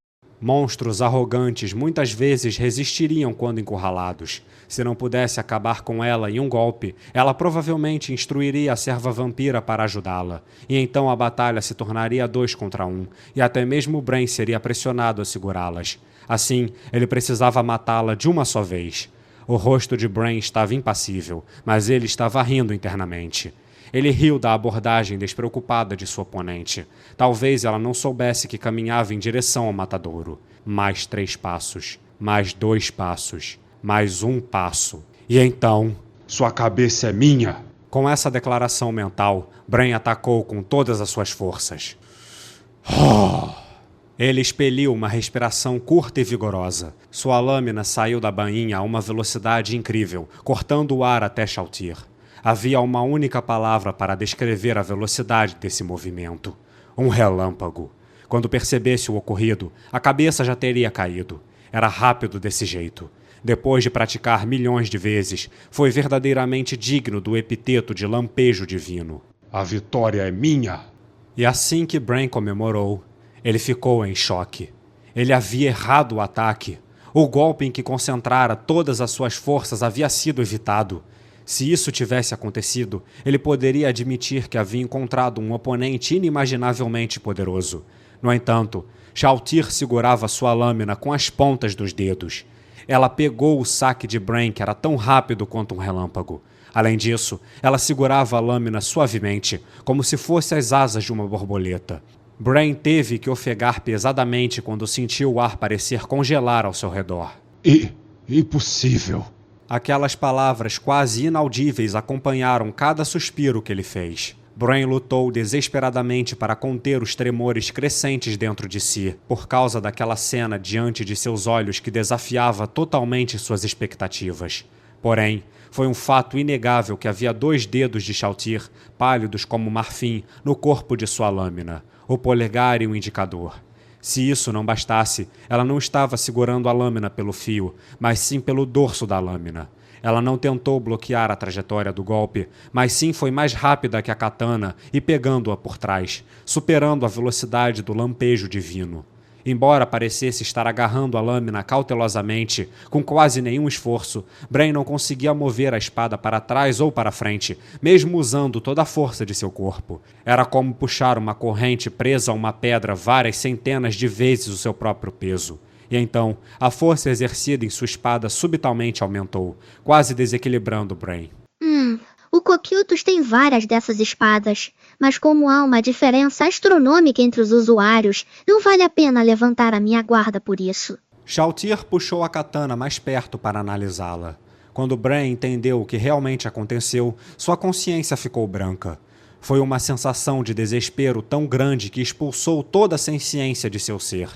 A: Monstros arrogantes muitas vezes resistiriam quando encurralados. Se não pudesse acabar com ela em um golpe, ela provavelmente instruiria a serva vampira para ajudá-la. E então a batalha se tornaria 2 contra 1, e até mesmo Brain seria pressionado a segurá-las. Assim, ele precisava matá-la de uma só vez. O rosto de Brain estava impassível, mas ele estava rindo internamente. Ele riu da abordagem despreocupada de sua oponente. Talvez ela não soubesse que caminhava em direção ao matadouro. Mais 3 passos, mais 2 passos, mais 1 passo. E então...
B: Sua cabeça é minha!
A: Com essa declaração mental, Brain atacou com todas as suas forças. Ele expeliu uma respiração curta e vigorosa. Sua lâmina saiu da bainha a uma velocidade incrível, cortando o ar até Shalltear. Havia uma única palavra para descrever a velocidade desse movimento. Um relâmpago. Quando percebesse o ocorrido, a cabeça já teria caído. Era rápido desse jeito. Depois de praticar milhões de vezes, foi verdadeiramente digno do epiteto de lampejo divino.
B: A vitória é minha!
A: E assim que Brain comemorou, ele ficou em choque. Ele havia errado o ataque. O golpe em que concentrara todas as suas forças havia sido evitado. Se isso tivesse acontecido, ele poderia admitir que havia encontrado um oponente inimaginavelmente poderoso. No entanto, Shalltear segurava sua lâmina com as pontas dos dedos. Ela pegou o saque de Brain, que era tão rápido quanto um relâmpago. Além disso, ela segurava a lâmina suavemente, como se fosse as asas de uma borboleta. Brain teve que ofegar pesadamente quando sentiu o ar parecer congelar ao seu redor.
B: Impossível!
A: Aquelas palavras quase inaudíveis acompanharam cada suspiro que ele fez. Brain lutou desesperadamente para conter os tremores crescentes dentro de si, por causa daquela cena diante de seus olhos que desafiava totalmente suas expectativas. Porém, foi um fato inegável que havia 2 dedos de Shalltear, pálidos como marfim, no corpo de sua lâmina, o polegar e o indicador. Se isso não bastasse, ela não estava segurando a lâmina pelo fio, mas sim pelo dorso da lâmina. Ela não tentou bloquear a trajetória do golpe, mas sim foi mais rápida que a katana e pegando-a por trás, superando a velocidade do lampejo divino. Embora parecesse estar agarrando a lâmina cautelosamente, com quase nenhum esforço, Brain não conseguia mover a espada para trás ou para frente, mesmo usando toda a força de seu corpo. Era como puxar uma corrente presa a uma pedra várias centenas de vezes o seu próprio peso. E então, a força exercida em sua espada subitamente aumentou, quase desequilibrando Brain.
D: O Coquiltos tem várias dessas espadas, mas como há uma diferença astronômica entre os usuários, não vale a pena levantar a minha guarda por isso.
A: Shalltear puxou a katana mais perto para analisá-la. Quando Brain entendeu o que realmente aconteceu, sua consciência ficou branca. Foi uma sensação de desespero tão grande que expulsou toda a senciência de seu ser.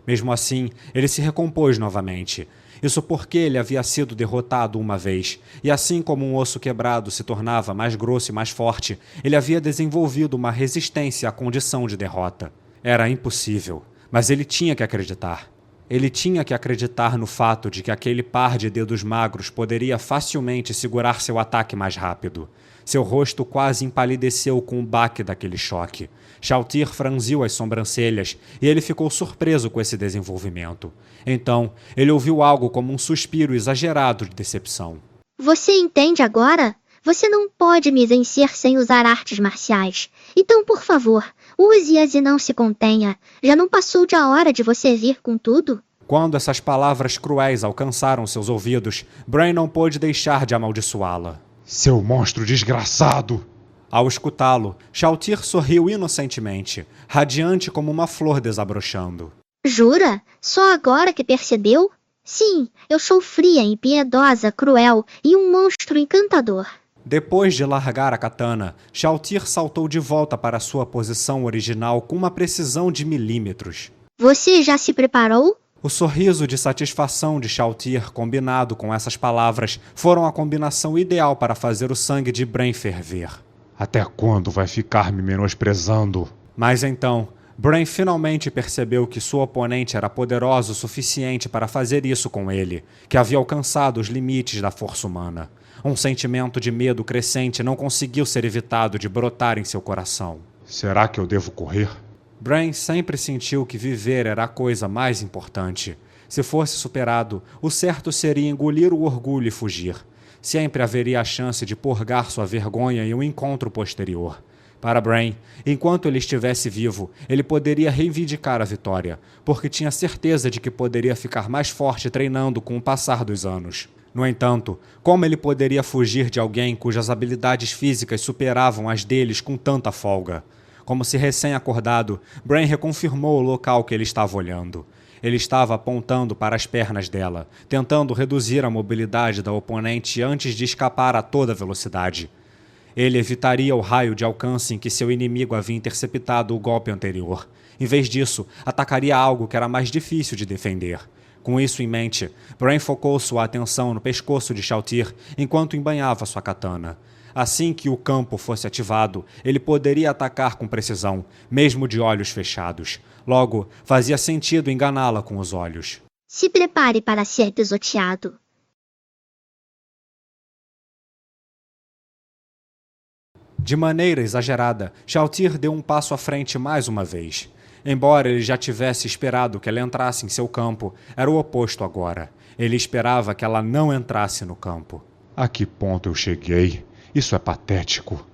A: Mesmo assim, ele se recompôs novamente. Isso porque ele havia sido derrotado uma vez, e assim como um osso quebrado se tornava mais grosso e mais forte, ele havia desenvolvido uma resistência à condição de derrota. Era impossível, mas ele tinha que acreditar. Ele tinha que acreditar no fato de que aquele par de dedos magros poderia facilmente segurar seu ataque mais rápido. Seu rosto quase empalideceu com o baque daquele choque. Shalltear franziu as sobrancelhas e ele ficou surpreso com esse desenvolvimento. Então, ele ouviu algo como um suspiro exagerado de decepção.
D: Você entende agora? Você não pode me vencer sem usar artes marciais. Então, por favor, use-as e não se contenha. Já não passou de a hora de você vir com tudo?
A: Quando essas palavras cruéis alcançaram seus ouvidos, Brain não pôde deixar de amaldiçoá-la.
B: Seu monstro desgraçado!
A: Ao escutá-lo, Shalltear sorriu inocentemente, radiante como uma flor desabrochando.
D: Jura? Só agora que percebeu? Sim, eu sou fria, impiedosa, cruel e um monstro encantador.
A: Depois de largar a katana, Shalltear saltou de volta para sua posição original com uma precisão de milímetros.
D: Você já se preparou?
A: O sorriso de satisfação de Shalltear combinado com essas palavras foram a combinação ideal para fazer o sangue de Brain ferver.
B: Até quando vai ficar me menosprezando?
A: Mas então, Brain finalmente percebeu que sua oponente era poderosa o suficiente para fazer isso com ele, que havia alcançado os limites da força humana. Um sentimento de medo crescente não conseguiu ser evitado de brotar em seu coração.
B: Será que eu devo correr?
A: Brain sempre sentiu que viver era a coisa mais importante. Se fosse superado, o certo seria engolir o orgulho e fugir. Sempre haveria a chance de purgar sua vergonha em um encontro posterior. Para Brain, enquanto ele estivesse vivo, ele poderia reivindicar a vitória, porque tinha certeza de que poderia ficar mais forte treinando com o passar dos anos. No entanto, como ele poderia fugir de alguém cujas habilidades físicas superavam as deles com tanta folga? Como se recém-acordado, Brain reconfirmou o local que ele estava olhando. Ele estava apontando para as pernas dela, tentando reduzir a mobilidade da oponente antes de escapar a toda velocidade. Ele evitaria o raio de alcance em que seu inimigo havia interceptado o golpe anterior. Em vez disso, atacaria algo que era mais difícil de defender. Com isso em mente, Brain focou sua atenção no pescoço de Shalltear enquanto embanhava sua katana. Assim que o campo fosse ativado, ele poderia atacar com precisão, mesmo de olhos fechados. Logo, fazia sentido enganá-la com os olhos.
D: Se prepare para ser pisoteado.
A: De maneira exagerada, Shalltear deu um passo à frente mais uma vez. Embora ele já tivesse esperado que ela entrasse em seu campo, era o oposto agora. Ele esperava que ela não entrasse no campo.
B: A que ponto eu cheguei? Isso é patético.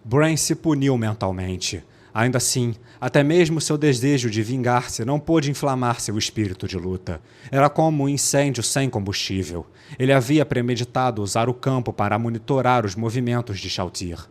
A: Brain se puniu mentalmente. Ainda assim, até mesmo seu desejo de vingar-se não pôde inflamar seu espírito de luta. Era como um incêndio sem combustível. Ele havia premeditado usar o campo para monitorar os movimentos de Shalltear.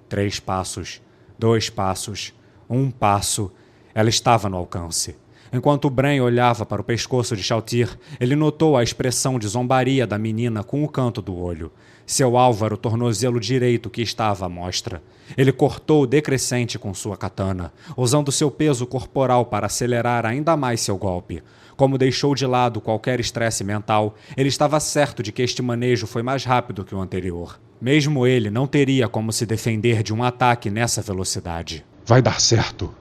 A: 3 passos, 2 passos, 1 passo. Ela estava no alcance. Enquanto Brain olhava para o pescoço de Shalltear, ele notou a expressão de zombaria da menina com o canto do olho. Seu alvo era o tornozelo direito que estava à mostra. Ele cortou o decrescente com sua katana, usando seu peso corporal para acelerar ainda mais seu golpe. Como deixou de lado qualquer estresse mental, ele estava certo de que este manejo foi mais rápido que o anterior. Mesmo ele não teria como se defender de um ataque nessa velocidade.
B: Vai dar certo.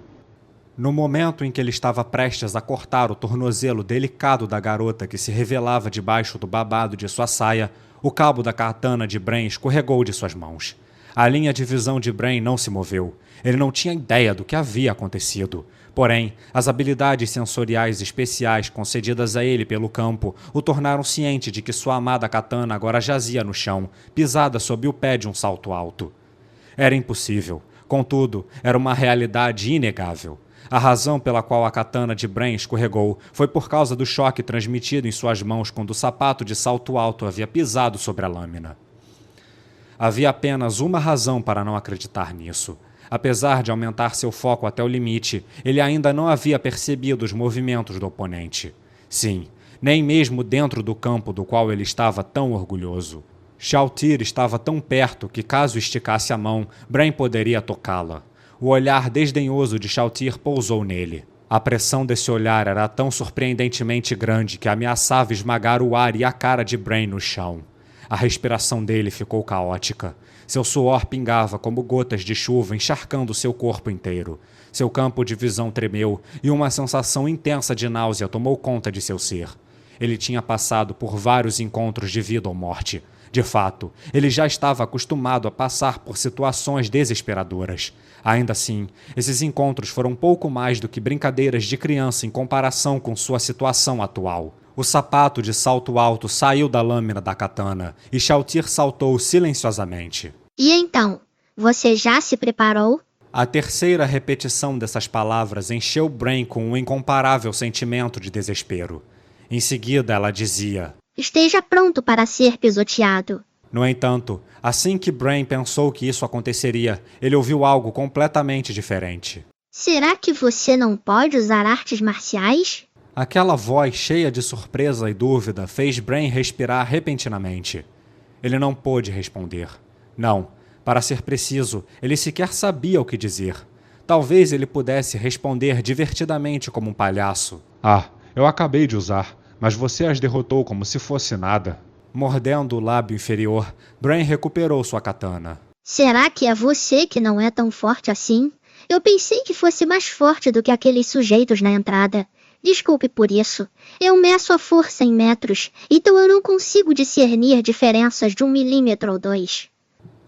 A: No momento em que ele estava prestes a cortar o tornozelo delicado da garota que se revelava debaixo do babado de sua saia, o cabo da katana de Brain escorregou de suas mãos. A linha de visão de Brain não se moveu. Ele não tinha ideia do que havia acontecido. Porém, as habilidades sensoriais especiais concedidas a ele pelo campo o tornaram ciente de que sua amada katana agora jazia no chão, pisada sob o pé de um salto alto. Era impossível. Contudo, era uma realidade inegável. A razão pela qual a katana de Brain escorregou foi por causa do choque transmitido em suas mãos quando o sapato de salto alto havia pisado sobre a lâmina. Havia apenas uma razão para não acreditar nisso. Apesar de aumentar seu foco até o limite, ele ainda não havia percebido os movimentos do oponente. Sim, nem mesmo dentro do campo do qual ele estava tão orgulhoso. Shalltear estava tão perto que, caso esticasse a mão, Brain poderia tocá-la. O olhar desdenhoso de Shalltear pousou nele. A pressão desse olhar era tão surpreendentemente grande que ameaçava esmagar o ar e a cara de Brain no chão. A respiração dele ficou caótica. Seu suor pingava como gotas de chuva encharcando seu corpo inteiro. Seu campo de visão tremeu e uma sensação intensa de náusea tomou conta de seu ser. Ele tinha passado por vários encontros de vida ou morte. De fato, ele já estava acostumado a passar por situações desesperadoras. Ainda assim, esses encontros foram pouco mais do que brincadeiras de criança em comparação com sua situação atual. O sapato de salto alto saiu da lâmina da katana e Shalltear saltou silenciosamente.
D: E então, você já se preparou?
A: A terceira repetição dessas palavras encheu Brain com um incomparável sentimento de desespero. Em seguida, ela dizia:
D: Esteja pronto para ser pisoteado.
A: No entanto, assim que Brain pensou que isso aconteceria, ele ouviu algo completamente diferente.
D: Será que você não pode usar artes marciais?
A: Aquela voz cheia de surpresa e dúvida fez Brain respirar repentinamente. Ele não pôde responder. Não, para ser preciso, ele sequer sabia o que dizer. Talvez ele pudesse responder divertidamente como um palhaço.
B: Eu acabei de usar, mas você as derrotou como se fosse nada.
A: Mordendo o lábio inferior, Brain recuperou sua katana.
D: Será que é você que não é tão forte assim? Eu pensei que fosse mais forte do que aqueles sujeitos na entrada. Desculpe por isso. Eu meço a força em metros, então eu não consigo discernir diferenças de 1 milímetro ou 2.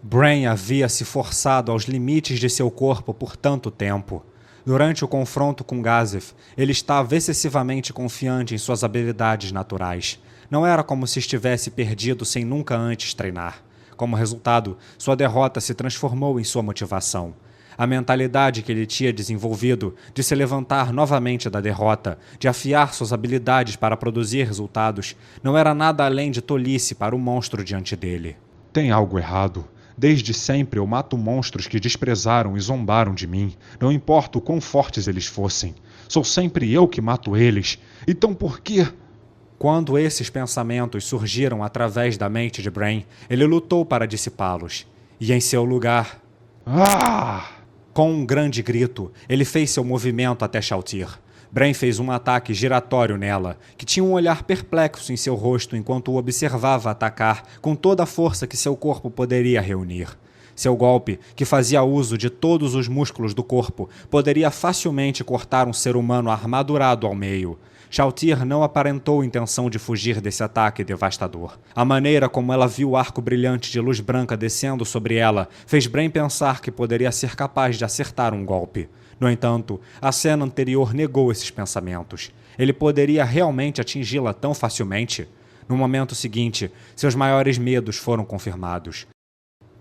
A: Brain havia se forçado aos limites de seu corpo por tanto tempo. Durante o confronto com Gazef, ele estava excessivamente confiante em suas habilidades naturais. Não era como se estivesse perdido sem nunca antes treinar. Como resultado, sua derrota se transformou em sua motivação. A mentalidade que ele tinha desenvolvido de se levantar novamente da derrota, de afiar suas habilidades para produzir resultados, não era nada além de tolice para o monstro diante dele.
B: Tem algo errado. Desde sempre eu mato monstros que desprezaram e zombaram de mim. Não importa o quão fortes eles fossem. Sou sempre eu que mato eles. Então por quê?
A: Quando esses pensamentos surgiram através da mente de Brain, ele lutou para dissipá-los. E em seu lugar... Com um grande grito, ele fez seu movimento até Shalltear. Brain fez um ataque giratório nela, que tinha um olhar perplexo em seu rosto enquanto o observava atacar com toda a força que seu corpo poderia reunir. Seu golpe, que fazia uso de todos os músculos do corpo, poderia facilmente cortar um ser humano armadurado ao meio. Shalltear não aparentou intenção de fugir desse ataque devastador. A maneira como ela viu o arco brilhante de luz branca descendo sobre ela fez Brain pensar que poderia ser capaz de acertar um golpe. No entanto, a cena anterior negou esses pensamentos. Ele poderia realmente atingi-la tão facilmente? No momento seguinte, seus maiores medos foram confirmados.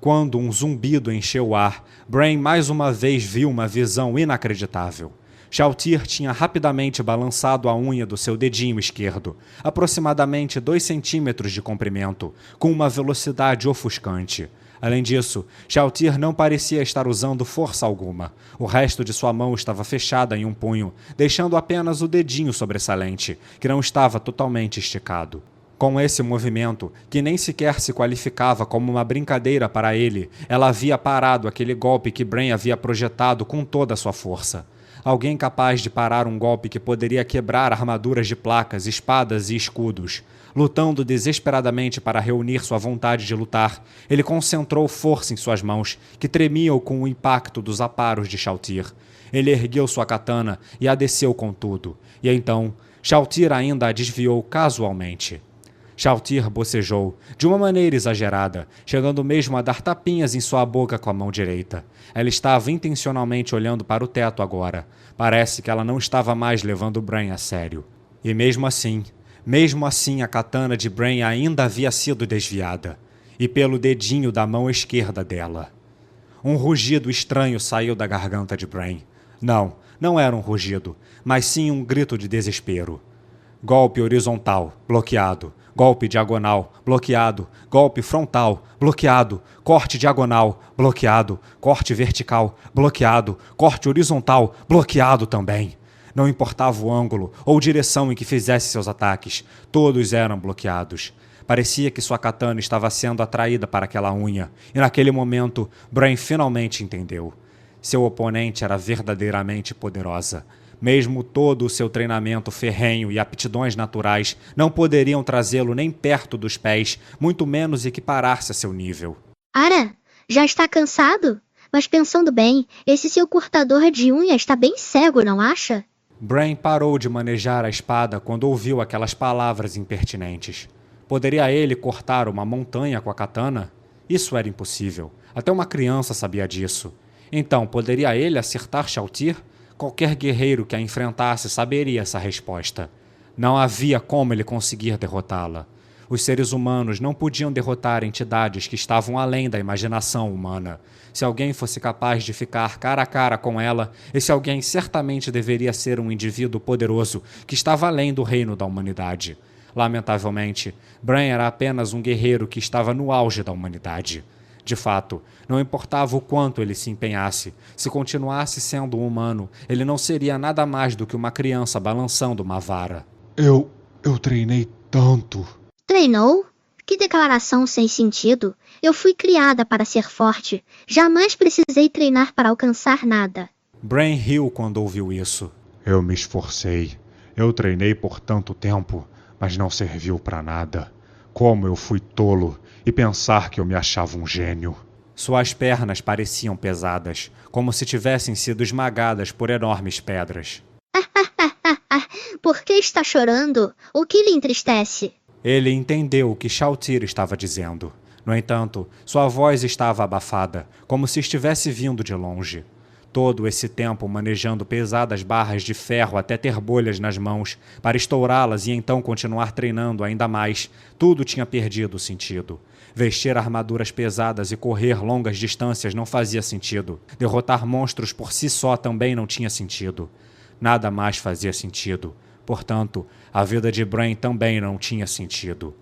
A: Quando um zumbido encheu o ar, Brain mais uma vez viu uma visão inacreditável. Shalltear tinha rapidamente balançado a unha do seu dedinho esquerdo, aproximadamente 2 centímetros de comprimento, com uma velocidade ofuscante. Além disso, Shalltear não parecia estar usando força alguma. O resto de sua mão estava fechada em um punho, deixando apenas o dedinho sobressalente, que não estava totalmente esticado. Com esse movimento, que nem sequer se qualificava como uma brincadeira para ele, ela havia parado aquele golpe que Brain havia projetado com toda a sua força. Alguém capaz de parar um golpe que poderia quebrar armaduras de placas, espadas e escudos. Lutando desesperadamente para reunir sua vontade de lutar, ele concentrou força em suas mãos, que tremiam com o impacto dos aparos de Shalltear. Ele ergueu sua katana e a desceu com tudo. E então, Shalltear ainda a desviou casualmente. Shalltear bocejou, de uma maneira exagerada, chegando mesmo a dar tapinhas em sua boca com a mão direita. Ela estava intencionalmente olhando para o teto agora. Parece que ela não estava mais levando Brain a sério. E mesmo assim a katana de Brain ainda havia sido desviada. E pelo dedinho da mão esquerda dela. Um rugido estranho saiu da garganta de Brain. Não era um rugido, mas sim um grito de desespero. Golpe horizontal, bloqueado. Golpe diagonal, bloqueado. Golpe frontal, bloqueado. Corte diagonal, bloqueado. Corte vertical, bloqueado. Corte horizontal, bloqueado também. Não importava o ângulo ou direção em que fizesse seus ataques, todos eram bloqueados. Parecia que sua katana estava sendo atraída para aquela unha, e naquele momento, Brain finalmente entendeu. Seu oponente era verdadeiramente poderosa. Mesmo todo o seu treinamento ferrenho e aptidões naturais não poderiam trazê-lo nem perto dos pés, muito menos equiparar-se a seu nível.
D: Ara, já está cansado? Mas pensando bem, esse seu cortador de unha está bem cego, não acha?
A: Brain parou de manejar a espada quando ouviu aquelas palavras impertinentes. Poderia ele cortar uma montanha com a katana? Isso era impossível. Até uma criança sabia disso. Então, poderia ele acertar Shalltear? Qualquer guerreiro que a enfrentasse saberia essa resposta. Não havia como ele conseguir derrotá-la. Os seres humanos não podiam derrotar entidades que estavam além da imaginação humana. Se alguém fosse capaz de ficar cara a cara com ela, esse alguém certamente deveria ser um indivíduo poderoso que estava além do reino da humanidade. Lamentavelmente, Brain era apenas um guerreiro que estava no auge da humanidade. De fato, não importava o quanto ele se empenhasse, se continuasse sendo um humano, ele não seria nada mais do que uma criança balançando uma vara.
B: Eu treinei tanto.
D: Treinou? Que declaração sem sentido. Eu fui criada para ser forte. Jamais precisei treinar para alcançar nada.
A: Brain riu quando ouviu isso.
B: Eu me esforcei. Eu treinei por tanto tempo, mas não serviu para nada. Como eu fui tolo e pensar que eu me achava um gênio.
A: Suas pernas pareciam pesadas, como se tivessem sido esmagadas por enormes pedras.
D: Por que está chorando? O que lhe entristece?
A: Ele entendeu o que Shalltear estava dizendo. No entanto, sua voz estava abafada, como se estivesse vindo de longe. Todo esse tempo manejando pesadas barras de ferro até ter bolhas nas mãos, para estourá-las e então continuar treinando ainda mais, tudo tinha perdido o sentido. Vestir armaduras pesadas e correr longas distâncias não fazia sentido. Derrotar monstros por si só também não tinha sentido. Nada mais fazia sentido. Portanto, a vida de Brain também não tinha sentido.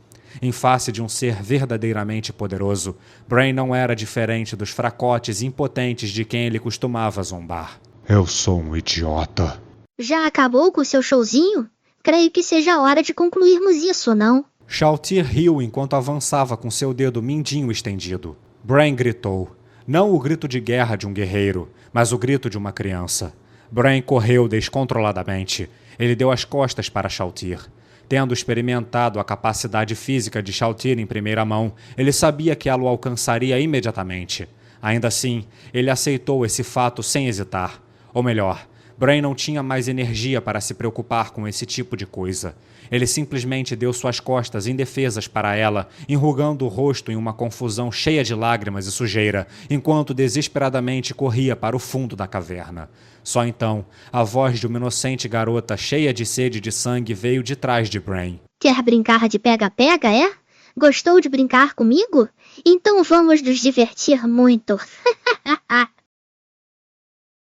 A: Em face de um ser verdadeiramente poderoso, Brain não era diferente dos fracotes impotentes de quem ele costumava zombar.
B: Eu sou um idiota.
D: Já acabou com o seu showzinho? Creio que seja a hora de concluirmos isso, não?
A: Shalltear riu enquanto avançava com seu dedo mindinho estendido. Brain gritou. Não o grito de guerra de um guerreiro, mas o grito de uma criança. Brain correu descontroladamente. Ele deu as costas para Shalltear. Tendo experimentado a capacidade física de Shalltear em primeira mão, ele sabia que ela o alcançaria imediatamente. Ainda assim, ele aceitou esse fato sem hesitar. Ou melhor, Brain não tinha mais energia para se preocupar com esse tipo de coisa. Ele simplesmente deu suas costas indefesas para ela, enrugando o rosto em uma confusão cheia de lágrimas e sujeira, enquanto desesperadamente corria para o fundo da caverna. Só então, a voz de uma inocente garota cheia de sede de sangue veio de trás de Brain.
D: Quer brincar de pega-pega, é? Gostou de brincar comigo? Então vamos nos divertir muito.